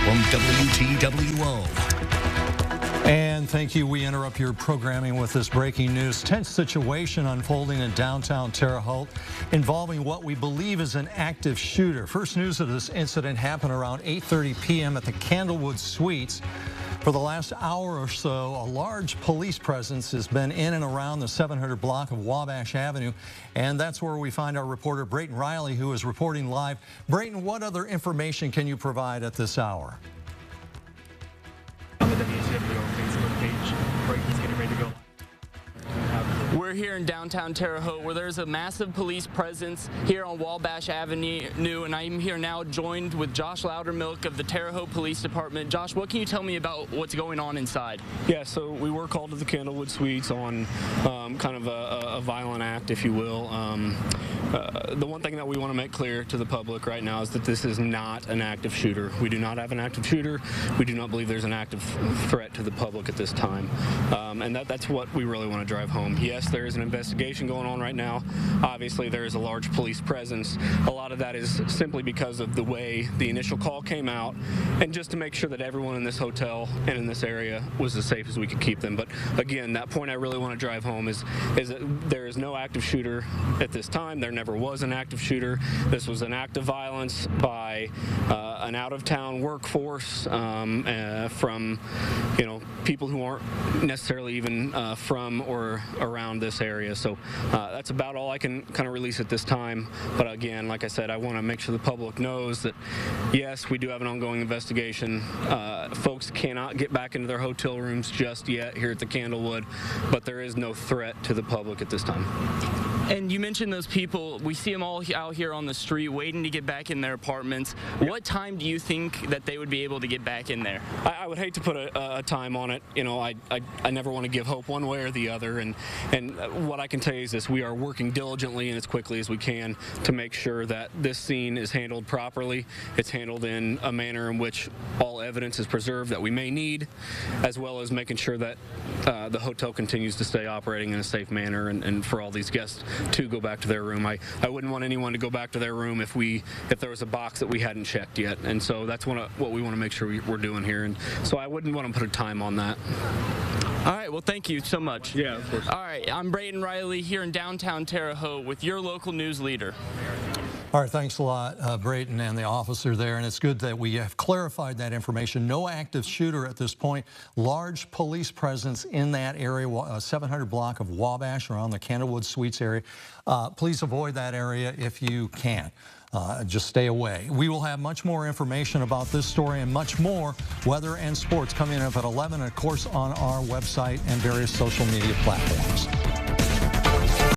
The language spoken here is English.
from WTWO. And thank you. We interrupt your programming with this breaking news. Tense situation unfolding in downtown Terre Haute involving what we believe is an active shooter. First news of this incident happened around 8:30 p.m. at the Candlewood Suites. For the last hour or so, a large police presence has been in and around the 700 block of Wabash Avenue, and that's where we find our reporter Brayton Riley, who is reporting live. Brayton, what other information can you provide at this hour? On the WTWO Facebook page, Brayton's getting ready to go. We're here in downtown Terre Haute where there's a massive police presence here on Wabash Avenue, and I'm here now joined with Josh Loudermilk of the Terre Haute Police Department. Josh, what can you tell me about what's going on inside? Yeah, so we were called to the Candlewood Suites on kind of a violent act, if you will. The one thing that we want to make clear to the public right now is that this is not an active shooter. We do not have an active shooter. We do not believe there's an active threat to the public at this time. And that's what we really want to drive home. Yes, there is an investigation going on right now. Obviously, there is a large police presence. A lot of that is simply because of the way the initial call came out, and just to make sure that everyone in this hotel and in this area was as safe as we could keep them. But again, that point I really want to drive home is that there is no active shooter at this time. There never was an active shooter. This was an act of violence by an out-of-town workforce from, people who aren't necessarily even from or around this area. So that's about all I can kind of release at this time. But again, like I said, I want to make sure the public knows that, yes, we do have an ongoing investigation. Folks cannot get back into their hotel rooms just yet here at the Candlewood, but there is no threat to the public at this time. And you mentioned those people, we see them all out here on the street waiting to get back in their apartments. What time do you think that they would be able to get back in there? I would hate to put a time on it. I never want to give hope one way or the other. And what I can tell you is this: we are working diligently and as quickly as we can to make sure that this scene is handled properly. It's handled in a manner in which all evidence is preserved that we may need, as well as making sure that the hotel continues to stay operating in a safe manner and for all these guests to go back to their room. I wouldn't want anyone to go back to their room if there was a box that we hadn't checked yet. And so that's what we want to make sure we're doing here. And so I wouldn't want to put a time on that. All right, well, thank you so much. Yeah, of course. All right, I'm Brayton Riley here in downtown Terre Haute with your local news leader. All right, thanks a lot, Brayton and the officer there. And it's good that we have clarified that information. No active shooter at this point. Large police presence in that area, 700 block of Wabash around the Candlewood Suites area. Please avoid that area if you can. Just stay away. We will have much more information about this story and much more weather and sports coming up at 11, of course, on our website and various social media platforms.